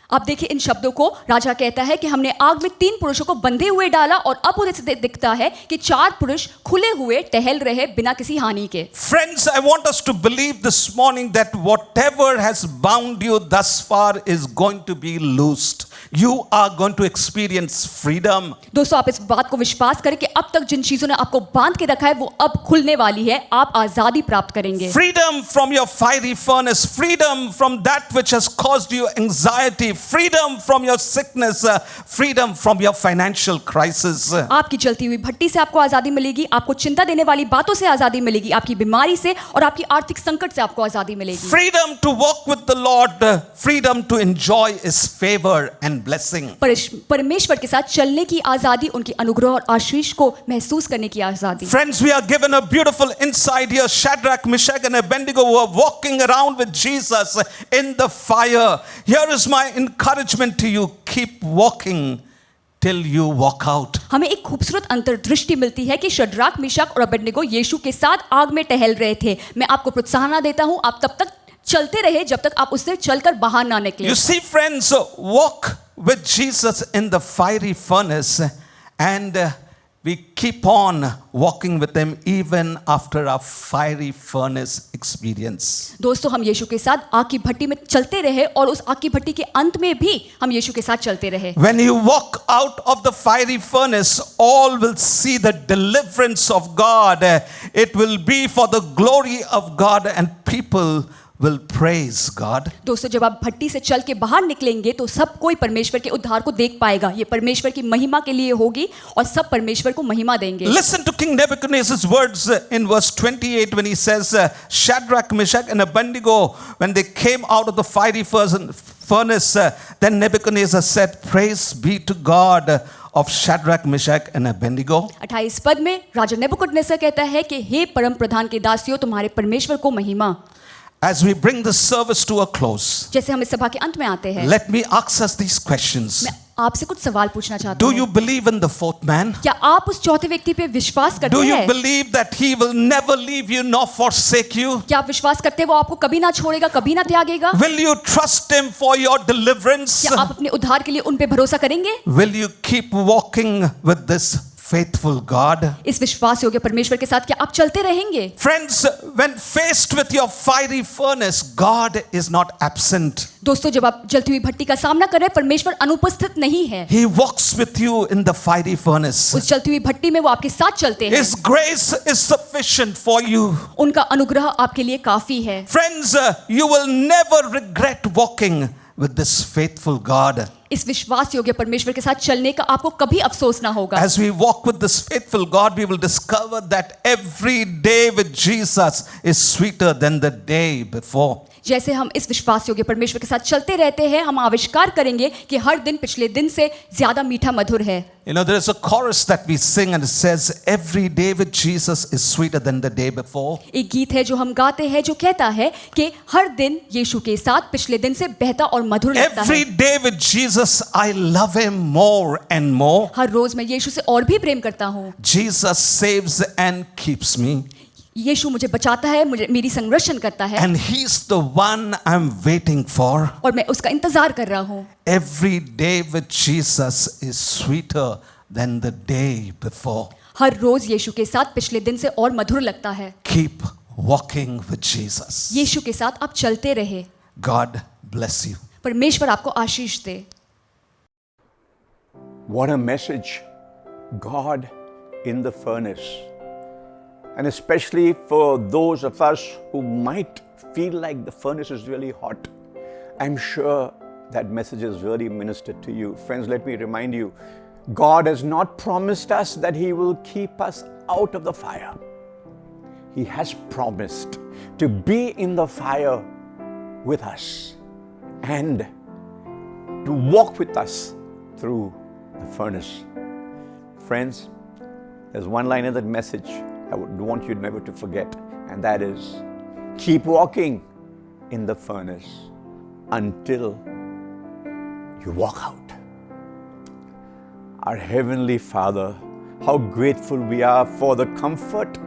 आप देखिए इन शब्दों को, राजा कहता है कि हमने आग में 3 पुरुषों को बंधे हुए डाला, और अब उन्हें दिखता है कि 4 पुरुष खुले हुए टहल रहे बिना किसी हानि के। Friends, I want us to believe this morning that whatever has bound you thus far is going to be loosed. you are going to experience freedom. दोस्तों, आप इस बात को विश्वास करें कि अब तक जिन चीजों ने आपको बांध के रखा है वो अब खुलने वाली है। आप आजादी प्राप्त करेंगे। Freedom from your fiery furnace, freedom from that which has caused you anxiety, freedom from your sickness, freedom from your financial crisis. आपकी जलती हुई भट्टी से आपको आजादी मिलेगी, आपको चिंता देने वाली बातों से आजादी मिलेगी, आपकी बीमारी से और आपकी आर्थिक संकट से आपको आजादी मिलेगी। Freedom to walk with the Lord, freedom to enjoy His favor and blessing. परमेश्वर के साथ चलने की आजादी, उनकी अनुग्रह और आशीष को महसूस करने की आजादी। Friends, we are given a beautiful insight here. Shadrach, Meshach and Abednego were walking around with Jesus in the fire. Here is my encouragement to you. Keep walking till you walk out. हमें एक खूबसूरत अंतर्दृष्टि मिलती है कि शद्राक, मिशक और Abednego यीशु के साथ आग में टहल रहे थे। मैं आपको प्रोत्साहन देता हूं, आप तब तक चलते रहे जब तक आप उससे चलकर बाहर ना निकले। You see, friends, walk with Jesus in the fiery furnace, and we keep on walking with Him even after our fiery furnace experience. दोस्तों, हम यीशु के साथ आग की भट्टी में चलते रहे और उस आग की भट्टी के अंत में भी हम यीशु के साथ चलते रहे। When you walk out of the fiery furnace, all will see the deliverance of God. It will be for the glory of God, and people will praise God. दोस्तों, जब आप भट्टी से चल के बाहर निकलेंगे तो सब कोई परमेश्वर के उद्धार को देख पाएगा। ये परमेश्वर की महिमा के लिए होगी और सब परमेश्वर को महिमा देंगे। Listen to King Nebuchadnezzar's words in verse 28 when he says, Shadrach, Meshach and Abednego, when they came out of the fiery furnace, then Nebuchadnezzar said, praise be to God of Shadrach, Meshach and Abednego. 28 पद में राजा Nebuchadnezzar कहता है कि हे परम प्रधान के दासियों, तुम्हारे परमेश्वर को महिमा। As we bring this service to a close, जैसे हम इस सभा के अंत में आते हैं, let me ask us these questions. मैं आपसे कुछ सवाल पूछना चाहता Do हूँ। you believe in the fourth man? क्या आप उस चौथे व्यक्ति पे विश्वास करते Do you हैं? believe that he will never leave you nor forsake you? क्या आप विश्वास करते हैं वो आपको कभी ना छोड़ेगा, कभी ना त्यागेगा? Will you trust him for your deliverance? क्या आप अपने उद्धार के लिए उन पे भरोसा करेंगे? Will you keep walking with this faithful God? इस विश्वास योग्य परमेश्वर के साथ क्या आप चलते रहेंगे? Friends, when faced with your fiery furnace, God is not absent. दोस्तों, जब आप जलती हुई भट्टी का सामना कर रहे हैं, परमेश्वर अनुपस्थित नहीं है। He walks with you in the fiery furnace. उस जलती हुई भट्टी में वो आपके साथ चलते हैं। His grace is sufficient for you. उनका अनुग्रह आपके लिए काफी है। Friends, you will never regret walking with this faithful God. इस विश्वास योग्य परमेश्वर के साथ चलने का आपको कभी अफसोस ना होगा। As we walk with this faithful God, we will discover that every day with Jesus is sweeter than the day before. जैसे हम इस विश्वास योग्य परमेश्वर के साथ चलते रहते हैं, हम आविष्कार करेंगे कि हर दिन पिछले दिन से ज्यादा मीठा मधुर है। You know, there is a chorus that we sing and it says, every day with Jesus is sweeter than the day before. एक गीत है जो हम गाते हैं जो कहता है कि हर दिन यीशु के साथ पिछले दिन से बेहतर और मधुर लगता है। Every day with Jesus, I love him more and more. हर रोज मैं यीशु से और भी प्रेम करता हूँ। Jesus saves and keeps me. यीशु मुझे बचाता है, मुझे मेरी संरक्षण करता है And he's the one I'm waiting for. और मैं उसका इंतजार कर रहा हूँ। Every day with Jesus is sweeter than the day before. हर रोज यीशु के साथ पिछले दिन से और मधुर लगता है। Keep walking with Jesus. यीशु के साथ आप चलते रहे। God bless you. परमेश्वर आपको आशीष दे। What a message. God in the furnace. And especially for those of us who might feel like the furnace is really hot, I'm sure that message has really ministered to you. Friends, let me remind you, God has not promised us that He will keep us out of the fire. He has promised to be in the fire with us and to walk with us through the furnace. Friends, there's one line in that message I would want you never to forget, and that is, keep walking in the furnace until you walk out. Our Heavenly Father, how grateful we are for the comfort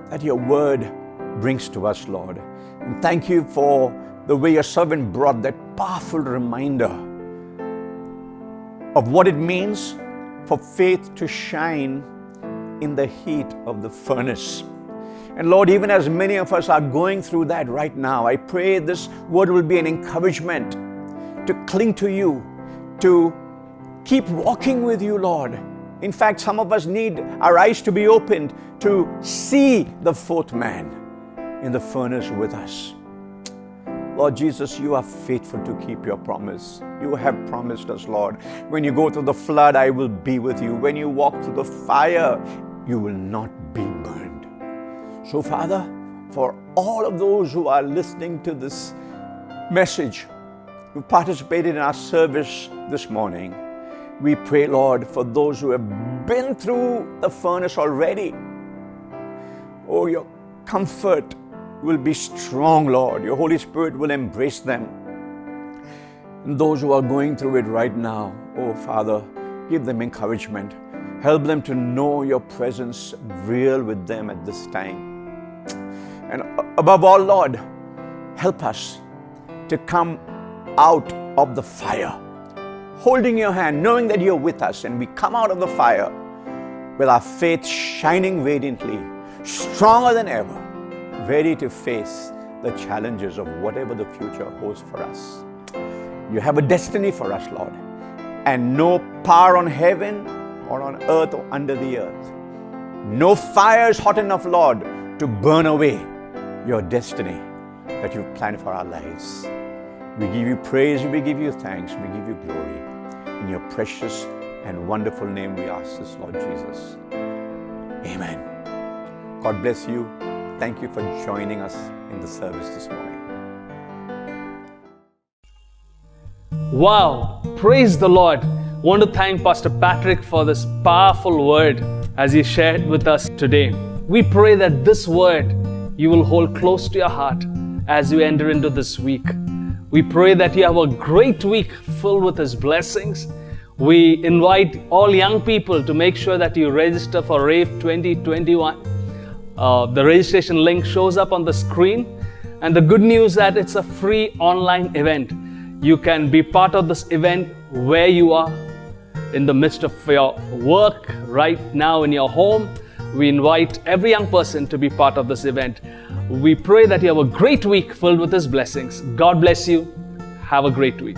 that your word brings to us, Lord. And thank you for the way your servant brought that powerful reminder of what it means for faith to shine in the heat of the furnace. And Lord, even as many of us are going through that right now, I pray this word will be an encouragement to cling to you, to keep walking with you, Lord. In fact, some of us need our eyes to be opened to see the fourth man in the furnace with us. Lord Jesus, you are faithful to keep your promise. You have promised us, Lord. When you go through the flood, I will be with you. When you walk through the fire, you will not be burned. So, Father, for all of those who are listening to this message, who participated in our service this morning, we pray, Lord, for those who have been through the furnace already. Oh, your comfort will be strong, Lord. Your Holy Spirit will embrace them. And those who are going through it right now, oh, Father, give them encouragement. Help them to know your presence real with them at this time. And above all, Lord, help us to come out of the fire, holding your hand, knowing that you're with us, and we come out of the fire with our faith shining radiantly, stronger than ever, ready to face the challenges of whatever the future holds for us. You have a destiny for us, Lord, and no power on heaven or on earth or under the earth, no fire is hot enough, Lord, to burn away your destiny that you've planned for our lives. We give you praise, we give you thanks, we give you glory. In your precious and wonderful name we ask this, Lord Jesus. Amen. God bless you. Thank you for joining us in the service this morning. Wow, praise the Lord. Want to thank Pastor Patrick for this powerful word as he shared with us today. We pray that this word you will hold close to your heart as you enter into this week. We pray that you have a great week filled with His blessings. We invite all young people to make sure that you register for RAVE 2021. The registration link shows up on the screen. And the good news that it's a free online event. You can be part of this event where you are, in the midst of your work, right now in your home. We invite every young person to be part of this event. We pray that you have a great week filled with His blessings. God bless you. Have a great week.